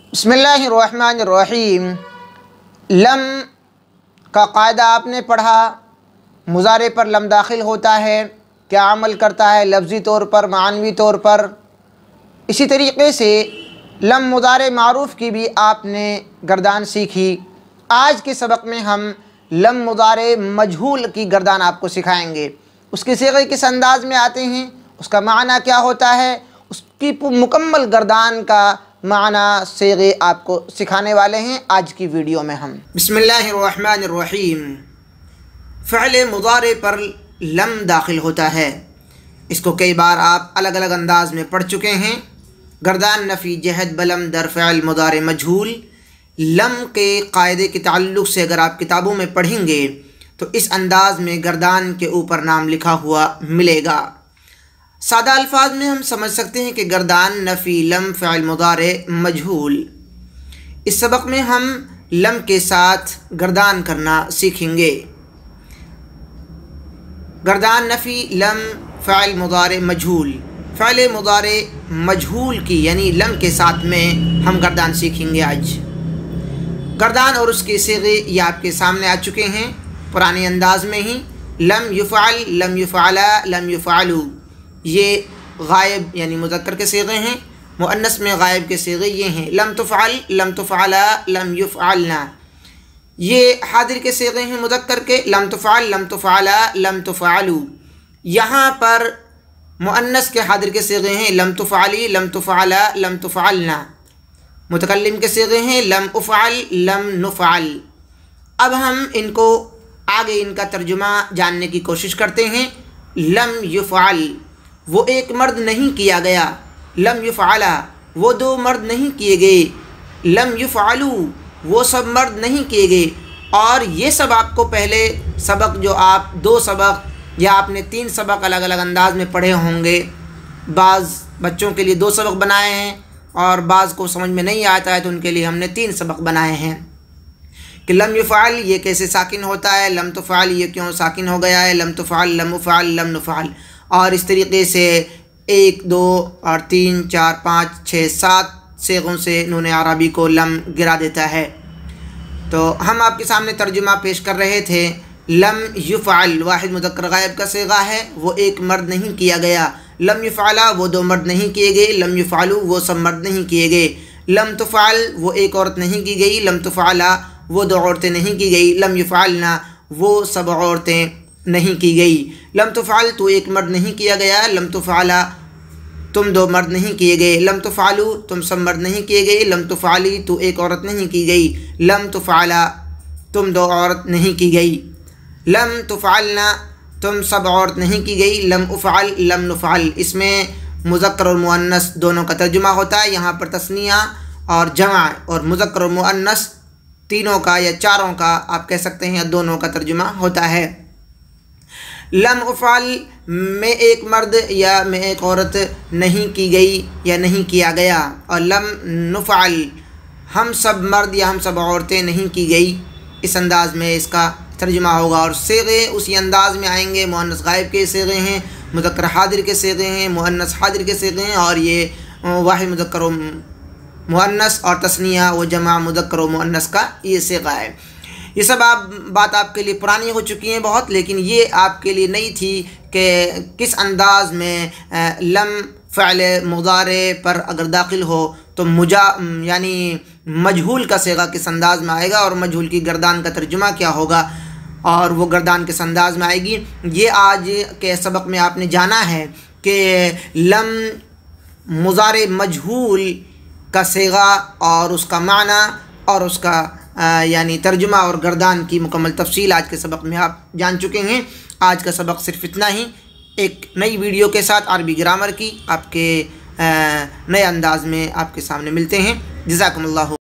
बिस्मिल्लाहिर्रहमानिर्रहीम। लम का कायदा आपने पढ़ा। मुज़ारे पर लम दाखिल होता है, क्या अमल करता है लफ्ज़ी तौर पर, मानवी तौर पर। इसी तरीक़े से लम मुज़ारे मारूफ़ की भी आपने गर्दान सीखी। आज के सबक में हम लम मुज़ारे मजहूल की गर्दान आपको सिखाएंगे। उसके सीग़े किस अंदाज़ में आते हैं, उसका माना क्या होता है, उसकी मुकम्मल गर्दान का माना सीग़े आपको सिखाने वाले हैं आज की वीडियो में हम। बिस्मिल्लाहिर्रहमानिर्रहीम। फ़िअल मुज़ारे पर लम दाखिल होता है। इसको कई बार आप अलग अलग अंदाज़ में पढ़ चुके हैं। गर्दान नफ़ी जहद बलम दर फ़िअल मुज़ारे मजहूल। लम के कायदे के ताल्लुक़ से अगर आप किताबों में पढ़ेंगे तो इस अंदाज़ में गर्दान के ऊपर नाम लिखा हुआ मिलेगा। सादा अल्फाज में हम समझ सकते हैं कि गर्दान नफ़ी लम फ़िअल मुज़ारे मजहूल। इस सबक में हम लम के साथ गर्दान करना सीखेंगे। गर्दान नफ़ी लम फ़िअल मुज़ारे मजहूल। फ़िअल मुज़ारे मजहूल की यानी लम के साथ में हम गर्दान सीखेंगे आज। गर्दान और उसके सीग़े ये आपके सामने आ चुके हैं पुराने अंदाज में ही। लम युफ़अल, लम युफ़अला, लम युफ़अलू, ये गायब यानी मुज़क्कर के सीग़े हैं। मुअन्नस में गायब के सीग़े ये हैं। लम तुफ़अल, लम तुफ़अला, लम युफ़अलना, ये हादिर के सीग़े हैं मुज़क्कर के। लम तुफ़अल, लम तुफ़अला, लम तुफ़अलू। यहाँ पर मुअन्नस के हादिर के सीग़े हैं लम तुफ़अली, लम तुफ़अला, लम तुफ़अलना। मुतकल्लिम के सीग़े हैं लम उफ़अल, लम नुफ़अल। अब हम इनको आगे इनका तर्जुमा जानने की कोशिश करते हैं। लम युफ़अल, वो एक मर्द नहीं किया गया। लम युफ़अला, वो दो मर्द नहीं किए गए। लम युफ़अलू, वो सब मर्द नहीं किए गए। और ये सब आपको पहले सबक जो आप दो सबक या आपने तीन सबक अलग अलग अंदाज में पढ़े होंगे। बाज़ बच्चों के लिए दो सबक बनाए हैं और बाज़ को समझ में नहीं आता है तो उनके लिए हमने तीन सबक बनाए हैं कि लम युफ़अल ये कैसे साकिन होता है, लम तुफ़अल ये क्यों साकिन हो गया है, लम तुफ़अल, लम उफ़अल, लम नुफ़अल। और इस तरीक़े से 1, 2 और 3, 4, 5, 6, 7 सीग़ों से नून अरबी को लम गिरा देता है। तो हम आपके सामने तर्जुमा पेश कर रहे थे। लम युफ़अल वाहिद मुज़क्कर गायब का सीग़ा है, वो एक मर्द नहीं किया गया। लम युफ़अला, वो दो मर्द नहीं किए गए। लम युफ़अलू, वो सब मर्द नहीं किए गए। लम तुफ़अल, वो एक औरत नहीं की गई। लम तुफ़अला, वो दो औरतें नहीं की गई। लम युफ़अलना, वो सब औरतें नहीं की गई। लम तुफ़अल, तो एक मर्द नहीं किया गया। लम तुफ़अला, तुम दो मर्द नहीं किए गए। लम तुफ़अलू, तुम सब मर्द नहीं किए गए। लम तुफ़अली, तो एक औरत नहीं की गई। लम तुफ़अला, तुम दो औरत नहीं की गई। लम तुफ़अलना, तुम सब औरत नहीं की गई। लम उफ़अल, लम नुफ़अल, इसमें मुज़क्कर और मुअन्नस दोनों का तर्जुमा होता है। यहाँ पर तस्निया और जमा और मुज़क्कर और मुअन्नस तीनों का या चारों का आप कह सकते हैं या दोनों का तर्जुमा होता है। लम उफ़अल में एक मर्द या में एक औरत नहीं की गई या नहीं किया गया। और लम नुफ़अल, हम सब मर्द या हम सब औरतें नहीं की गई। इस अंदाज़ में इसका तर्जुमा होगा। और सीग़े उसी अंदाज़ में आएंगे। मुअन्नस गायब के सीग़े हैं, मुज़क्कर हादिर के सीग़े हैं, मुअन्नस हादिर के सीग़े हैं। और ये वाहिद मुज़क्कर मुअन्नस और तस्निया व जमा मुज़क्कर व मुअन्नस का ये सीग़ा है। ये सब बात आपके लिए पुरानी हो चुकी है बहुत, लेकिन ये आपके लिए नई थी कि किस अंदाज़ में लम फ़िअल मुज़ारे पर अगर दाखिल हो तो यानी मजहूल का सीग़ा किस अंदाज़ में आएगा और मजहूल की गर्दान का तर्जुमा क्या होगा और वो गर्दान किस अंदाज़ में आएगी। ये आज के सबक में आपने जाना है कि लम मुज़ारे मजहूल का सीग़ा और उसका माना और उसका यानी तर्जुमा और गर्दान की मुकम्मल तफसील आज के सबक में आप जान चुके हैं। आज का सबक सिर्फ इतना ही। एक नई वीडियो के साथ अरबी ग्रामर की आपके नए अंदाज में आपके सामने मिलते हैं। जज़ाकुमुल्लाह।